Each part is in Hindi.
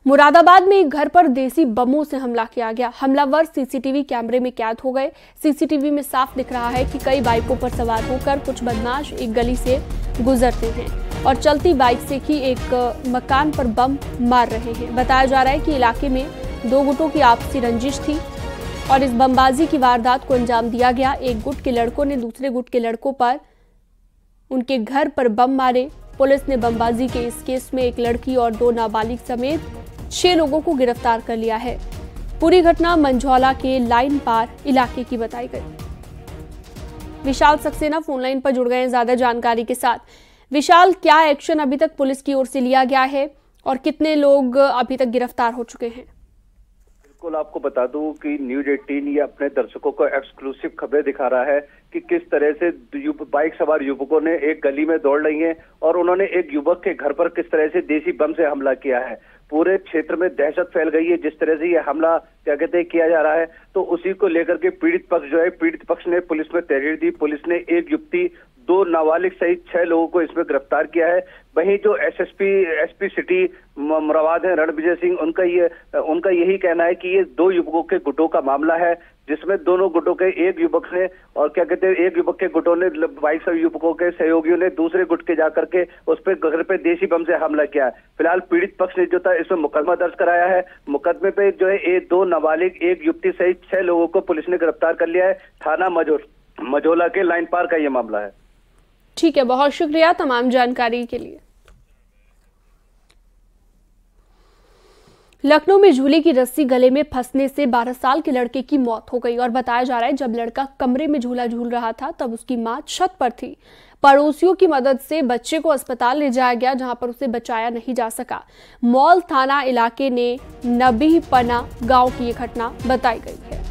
मुरादाबाद में एक घर पर देसी बमों से हमला किया गया। हमलावर सीसीटीवी कैमरे में कैद हो गए। सीसीटीवी में साफ दिख रहा है कि कई बाइकों पर सवार होकर कुछ बदमाश एक गली से गुजरते हैं और चलती बाइक से ही एक मकान पर बम मार रहे हैं। बताया जा रहा है कि इलाके में दो गुटों की आपसी रंजिश थी और इस बमबाजी की वारदात को अंजाम दिया गया। एक गुट के लड़कों ने दूसरे गुट के लड़कों पर उनके घर पर बम मारे। पुलिस ने बमबाजी के इस केस में एक लड़की और 2 नाबालिग समेत 6 लोगों को गिरफ्तार कर लिया है। पूरी घटना मंझौला के लाइन पार इलाके की बताई गई। विशाल सक्सेना फोन लाइन पर जुड़ गए हैं ज्यादा जानकारी के साथ। विशाल, क्या एक्शन अभी तक पुलिस की ओर से लिया गया है और कितने लोग अभी तक गिरफ्तार हो चुके हैं? बिल्कुल, आपको बता दूं कि न्यूज 18 ये अपने दर्शकों को एक्सक्लूसिव खबरें दिखा रहा है कि किस तरह से बाइक सवार युवकों ने एक गली में दौड़ रही हैं और उन्होंने एक युवक के घर पर किस तरह से देसी बम से हमला किया है। पूरे क्षेत्र में दहशत फैल गई है जिस तरह से ये हमला क्या कहते हैं किया जा रहा है। तो उसी को लेकर के पीड़ित पक्ष ने पुलिस में तहरीर दी। पुलिस ने एक युवती 2 नाबालिग सहित 6 लोगों को इसमें गिरफ्तार किया है। वहीं जो एसपी सिटी मुरादाबाद है रणविजय सिंह, उनका यही कहना है कि ये 2 युवकों के गुटों का मामला है, जिसमें दोनों गुटों के एक युवक ने और क्या कहते हैं एक युवक के गुटों ने बाइक सवार युवकों के सहयोगियों ने दूसरे गुट के जाकर के उस पर घर पे देसी बम से हमला किया। फिलहाल पीड़ित पक्ष ने जो था इसमें मुकदमा दर्ज कराया है। मुकदमे पे जो है 2 नाबालिग एक युवती सहित 6 लोगों को पुलिस ने गिरफ्तार कर लिया है। थाना मंझौला के लाइन पार का ये मामला है। ठीक है, बहुत शुक्रिया तमाम जानकारी के लिए। लखनऊ में झूले की रस्सी गले में फंसने से 12 साल के लड़के की मौत हो गई और बताया जा रहा है जब लड़का कमरे में झूला झूल रहा था तब उसकी मां छत पर थी। पड़ोसियों की मदद से बच्चे को अस्पताल ले जाया गया जहां पर उसे बचाया नहीं जा सका। मॉल थाना इलाके ने नबी पना गांव की यह घटना बताई गई है।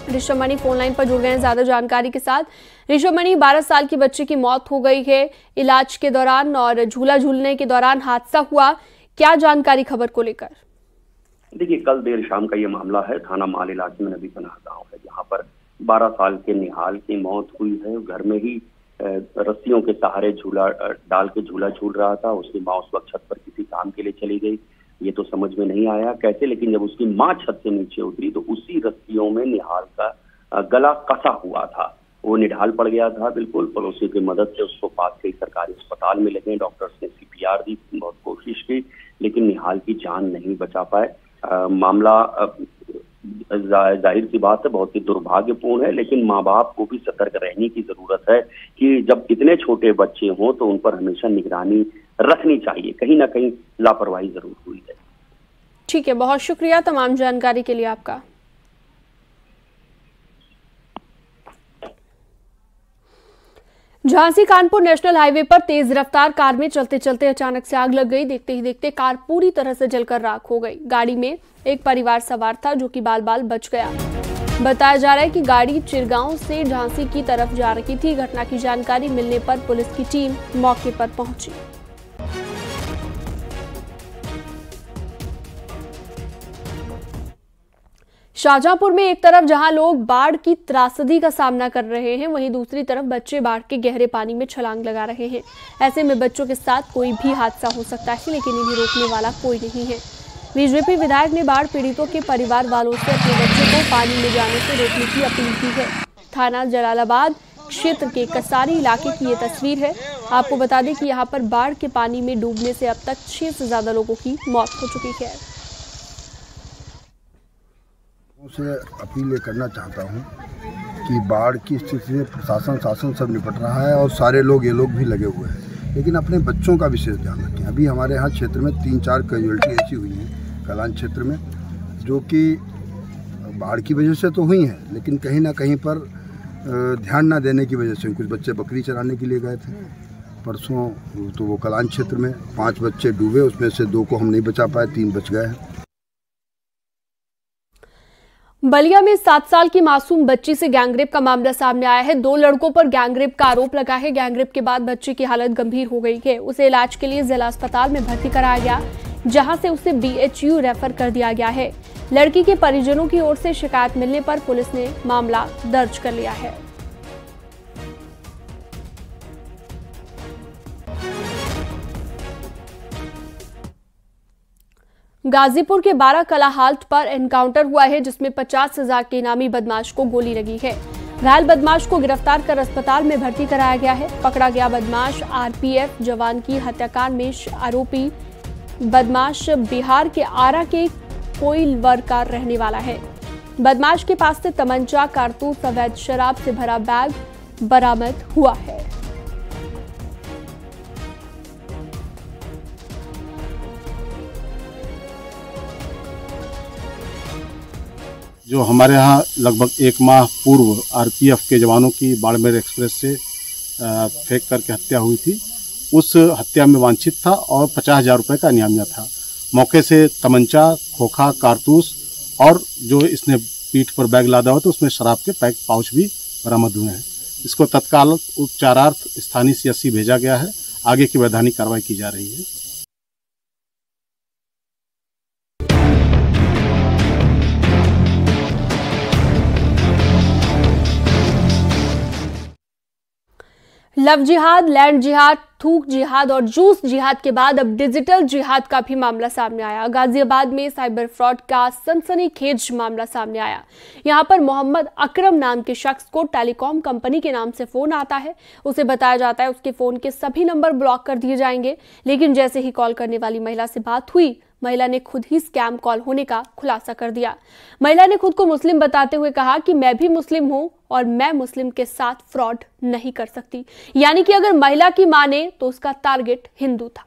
ऋषभमणि फोन लाइन पर जुड़ गए हैं ज्यादा जानकारी के साथ। ऋषभमणि, 12 साल की बच्चे की मौत हो गई है इलाज के दौरान और झूला झूलने के दौरान हादसा हुआ, क्या जानकारी खबर को लेकर? देखिए, कल देर शाम का ये मामला है। थाना माल इलाके में नबी पनाह गांव है जहां पर 12 साल के निहाल की मौत हुई है। घर में ही रस्सियों के सहारे झूला डाल के झूला झूल रहा था। उसकी माँ उस वक्त छत पर किसी काम के लिए चली गई, ये तो समझ में नहीं आया कैसे, लेकिन जब उसकी मां छत से नीचे उतरी तो उसी रस्सियों में निहाल का गला कसा हुआ था। वो निढाल पड़ गया था बिल्कुल। पड़ोसियों की मदद से उसको पास के सरकारी अस्पताल में ले गए। डॉक्टर्स ने CPR दी, बहुत कोशिश की, लेकिन निहाल की जान नहीं बचा पाए। मामला जाहिर सी बात है बहुत ही दुर्भाग्यपूर्ण है, लेकिन माँ बाप को भी सतर्क रहने की जरूरत है कि जब इतने छोटे बच्चे हों तो उन पर हमेशा निगरानी रखनी चाहिए। कहीं ना कहीं लापरवाही जरूर हुई है। ठीक है, बहुत शुक्रिया तमाम जानकारी के लिए आपका। झांसी कानपुर नेशनल हाईवे पर तेज रफ्तार कार में चलते चलते अचानक से आग लग गई। देखते ही देखते कार पूरी तरह से जलकर राख हो गई। गाड़ी में एक परिवार सवार था जो कि बाल बाल बच गया। बताया जा रहा है कि गाड़ी चिरगांव से झांसी की तरफ जा रही थी। घटना की जानकारी मिलने पर पुलिस की टीम मौके पर पहुंची। शाहजहांपुर में एक तरफ जहां लोग बाढ़ की त्रासदी का सामना कर रहे हैं, वहीं दूसरी तरफ बच्चे बाढ़ के गहरे पानी में छलांग लगा रहे हैं। ऐसे में बच्चों के साथ कोई भी हादसा हो सकता है, लेकिन इन्हें रोकने वाला कोई नहीं है। बीजेपी विधायक ने बाढ़ पीड़ितों के परिवार वालों से अपने बच्चों को पानी में जाने से रोकने की अपील की है। थाना जलालाबाद क्षेत्र के कसारी इलाके की ये तस्वीर है। आपको बता दें कि यहाँ पर बाढ़ के पानी में डूबने से अब तक 6 से ज्यादा लोगों की मौत हो चुकी है। से अपील ये करना चाहता हूँ कि बाढ़ की स्थिति में प्रशासन सब निपट रहा है और सारे लोग भी लगे हुए हैं, लेकिन अपने बच्चों का विशेष ध्यान रखें। अभी हमारे यहाँ क्षेत्र में 3-4 कैजुअल्टी ऐसी हुई हैं कलान क्षेत्र में, जो कि बाढ़ की वजह से तो हुई हैं, लेकिन कहीं ना कहीं पर ध्यान ना देने की वजह से कुछ बच्चे बकरी चराने के लिए गए थे परसों, तो वो कलान क्षेत्र में 5 बच्चे डूबे, उसमें से 2 को हम नहीं बचा पाए, 3 बच गए हैं। बलिया में 7 साल की मासूम बच्ची से गैंगरेप का मामला सामने आया है। 2 लड़कों पर गैंगरेप का आरोप लगा है। गैंगरेप के बाद बच्ची की हालत गंभीर हो गई है। उसे इलाज के लिए जिला अस्पताल में भर्ती कराया गया, जहां से उसे BHU रेफर कर दिया गया है। लड़की के परिजनों की ओर से शिकायत मिलने पर पुलिस ने मामला दर्ज कर लिया है। गाजीपुर के 12 कला हाल्ट पर एनकाउंटर हुआ है, जिसमें 50,000 के इनामी बदमाश को गोली लगी है। घायल बदमाश को गिरफ्तार कर अस्पताल में भर्ती कराया गया है। पकड़ा गया बदमाश आरपीएफ जवान की हत्याकांड में आरोपी बदमाश बिहार के आरा के कोइलवर का रहने वाला है। बदमाश के पास से तमंचा, कारतूस, अवैध शराब से भरा बैग बरामद हुआ है। जो हमारे यहाँ लगभग 1 माह पूर्व आरपीएफ के जवानों की बाड़मेर एक्सप्रेस से फेंक करके हत्या हुई थी, उस हत्या में वांछित था और 50,000 रुपये का इनामिया था। मौके से तमंचा, खोखा, कारतूस और जो इसने पीठ पर बैग लादा हुआ था उसमें शराब के पैक पाउच भी बरामद हुए हैं। इसको तत्काल उपचारार्थ स्थानीय सीएचसी भेजा गया है। आगे की वैधानिक कार्रवाई की जा रही है। लव जिहाद, लैंड जिहाद, थूक जिहाद और जूस जिहाद के बाद अब डिजिटल जिहाद का भी मामला सामने आया। गाजियाबाद में साइबर फ्रॉड का सनसनीखेज मामला सामने आया। यहां पर मोहम्मद अकरम नाम के शख्स को टेलीकॉम कंपनी के नाम से फोन आता है। उसे बताया जाता है उसके फोन के सभी नंबर ब्लॉक कर दिए जाएंगे, लेकिन जैसे ही कॉल करने वाली महिला से बात हुई, महिला ने खुद ही स्कैम कॉल होने का खुलासा कर दिया। महिला ने खुद को मुस्लिम बताते हुए कहा कि मैं भी मुस्लिम हूं और मैं मुस्लिम के साथ फ्रॉड नहीं कर सकती। यानी कि अगर महिला की माने तो उसका टारगेट हिंदू था।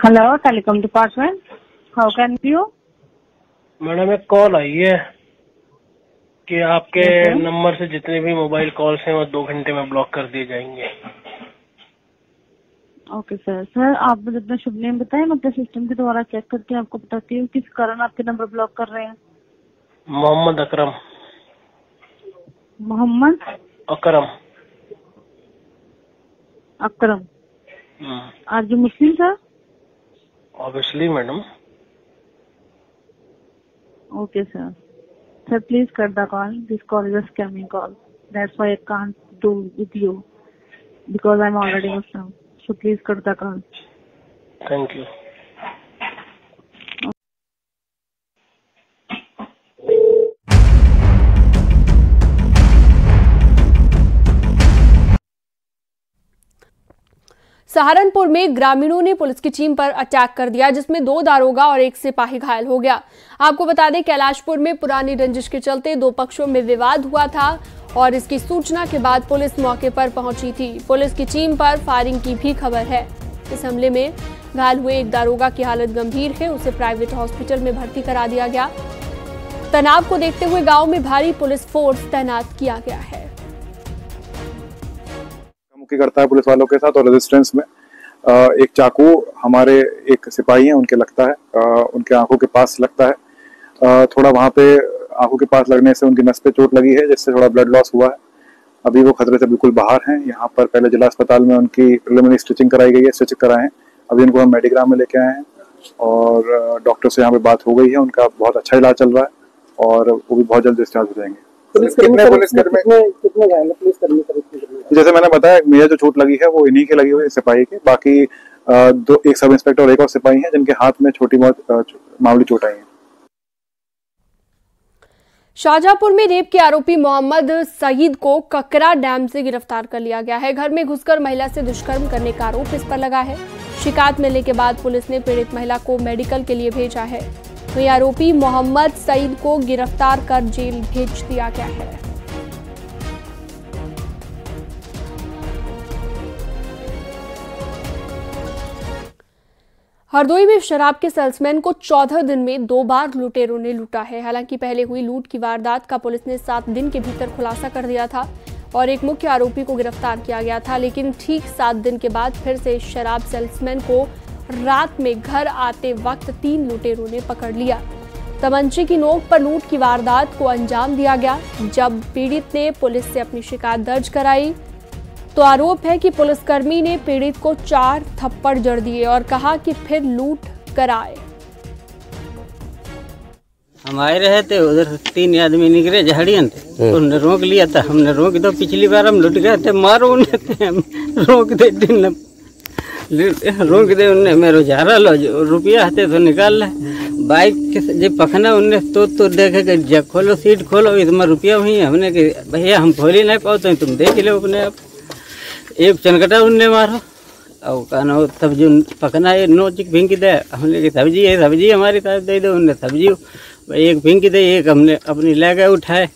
Hello, telecom department, how can you? Madam एक कॉल आई है कि आपके नंबर से जितने भी मोबाइल कॉल्स हैं वो 2 घंटे में ब्लॉक कर दिए जाएंगे। Okay sir. सर आप मुझे अपना शुभ नेम बताएं, मैं अपने सिस्टम के द्वारा चेक करके आपको बताती हूँ किस कारण आपके नंबर ब्लॉक कर रहे हैं। Mohammad Akram. Mohammad Akram. Akram. Are you Muslim sir? Obviously madam. Okay sir. Sir, please cut the call. This call is a scamming call. That's why I can't do with you because I'm already Muslim. So please cut the call. Thank you. Saharanpur में ग्रामीणों ने पुलिस की टीम पर अटैक कर दिया, जिसमें 2 दारोगा और 1 सिपाही घायल हो गया। आपको बता दें, कैलाशपुर में पुरानी रंजिश के चलते 2 पक्षों में विवाद हुआ था और इसकी सूचना के बाद पुलिस मौके पर पहुंची थी। पुलिस की टीम पर फायरिंग की भी खबर है। इस हमले में घायल हुए 1 दारोगा की हालत गंभीर है, उसे प्राइवेट हॉस्पिटल में भर्ती करा दिया गया। तनाव को देखते हुए गाँव में भारी पुलिस फोर्स तैनात किया गया है। करता है पुलिस वालों के साथ और रेजिस्टेंस में एक चाकू हमारे एक सिपाही हैं उनके लगता है, उनके आंखों के पास लगता है। थोड़ा वहां पे आंखों के पास लगने से उनकी नस पे चोट लगी है, जिससे थोड़ा ब्लड लॉस हुआ है। अभी वो खतरे से बिल्कुल बाहर हैं। यहाँ पर पहले जिला अस्पताल में उनकी प्रिलिमिनरी स्टिचिंग कराई गई है, स्टिच कराए हैं। अभी उनको हम मेडिग्राम में लेके आए हैं और डॉक्टर से यहाँ पे बात हो गई है। उनका बहुत अच्छा इलाज चल रहा है और वो भी बहुत जल्द डिस्चार्ज हो जाएंगे। जैसे मैंने बताया, मेरा जो चोट लगी है वो इन्हीं के लगी हुई है, सिपाही के। बाकी 1 सब इंस्पेक्टर और 1 और सिपाही हैं जिनके हाथ में छोटी बहुत मामूली चोट आई है। शाहजहांपुर में रेप के आरोपी मोहम्मद सईद को ककरा डैम से गिरफ्तार कर लिया गया है। घर में घुसकर महिला से दुष्कर्म करने का आरोप इस पर लगा है। शिकायत मिलने के बाद पुलिस ने पीड़ित महिला को मेडिकल के लिए भेजा है। वहीं आरोपी मोहम्मद सईद को गिरफ्तार कर जेल भेज दिया गया है। हरदोई में शराब के सेल्समैन को 14 दिन में 2 बार लुटेरों ने लूटा है। हालांकि पहले हुई लूट की वारदात का पुलिस ने 7 दिन के भीतर खुलासा कर दिया था और एक मुख्य आरोपी को गिरफ्तार किया गया था, लेकिन ठीक 7 दिन के बाद फिर से शराब सेल्समैन को रात में घर आते वक्त 3 लुटेरों ने पकड़ लिया। तमंचे की नोक पर लूट की वारदात को अंजाम दिया गया। जब पीड़ित ने पुलिस से अपनी शिकायत दर्ज कराई तो आरोप है कि पुलिसकर्मी ने पीड़ित को 4 थप्पड़ जड़ दिए और कहा कि फिर लूट कराए। हम आए रहे थे, उधर 3 आदमी निकले झाड़ियन थे, उन्होंने रोक लिया था, हमने रोक दो, पिछली बार हम लुट गए थे, मारो उन्हें, हम रोक दे, रोक दे उन्हें, मेरे झारा लो रुपया आते तो निकाल ले, बाइक के पखना उनने तो देखे कि जब खोलो सीट खोलो इसमें रुपया हुई, हमने कि भैया हम खोल ही नहीं पाते, तुम देख लो अपने आप, एक चनकटा उनने मारो और कहना तब जो पकना है नोच भिंकी दे, हमने की सब्जी है, सब्जी हमारी तरफ दे दो, उनने सब्जी एक भिंकी दे, एक हमने अपनी ले गए उठाए।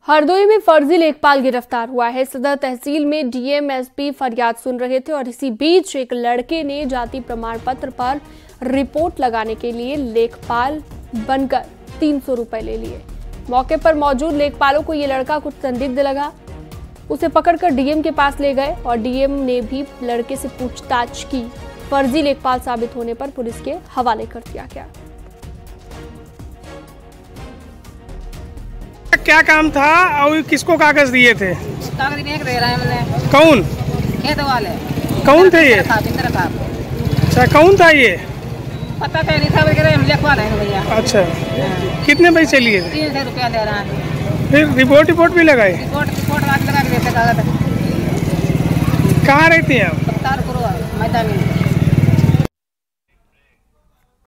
हरदोई में फर्जी लेखपाल गिरफ्तार हुआ है। सदर तहसील में डीएम एसपी फरियाद सुन रहे थे और इसी बीच एक लड़के ने जाति प्रमाण पत्र पर रिपोर्ट लगाने के लिए लेखपाल बनकर 300 रुपए ले लिए। मौके पर मौजूद लेखपालों को ये लड़का कुछ संदिग्ध लगा, उसे पकड़कर डीएम के पास ले गए और डीएम ने भी लड़के से पूछताछ की। फर्जी लेखपाल साबित होने पर पुलिस के हवाले कर दिया गया। क्या काम था और किसको कागज दिए थे? कागज दे रहा है हमने। कौन? खेत वाले। कौन थे ये? अच्छा, कौन था ये? पता नहीं था, हम लिखवा रहे हैं भैया। अच्छा, कितने पैसे लिए? 300 रुपया दे रहा है। फिर रिपोर्ट भी लगाए? रिपोर्ट लगा के देते कागज। कहाँ रहती हैं आप? मैदान में।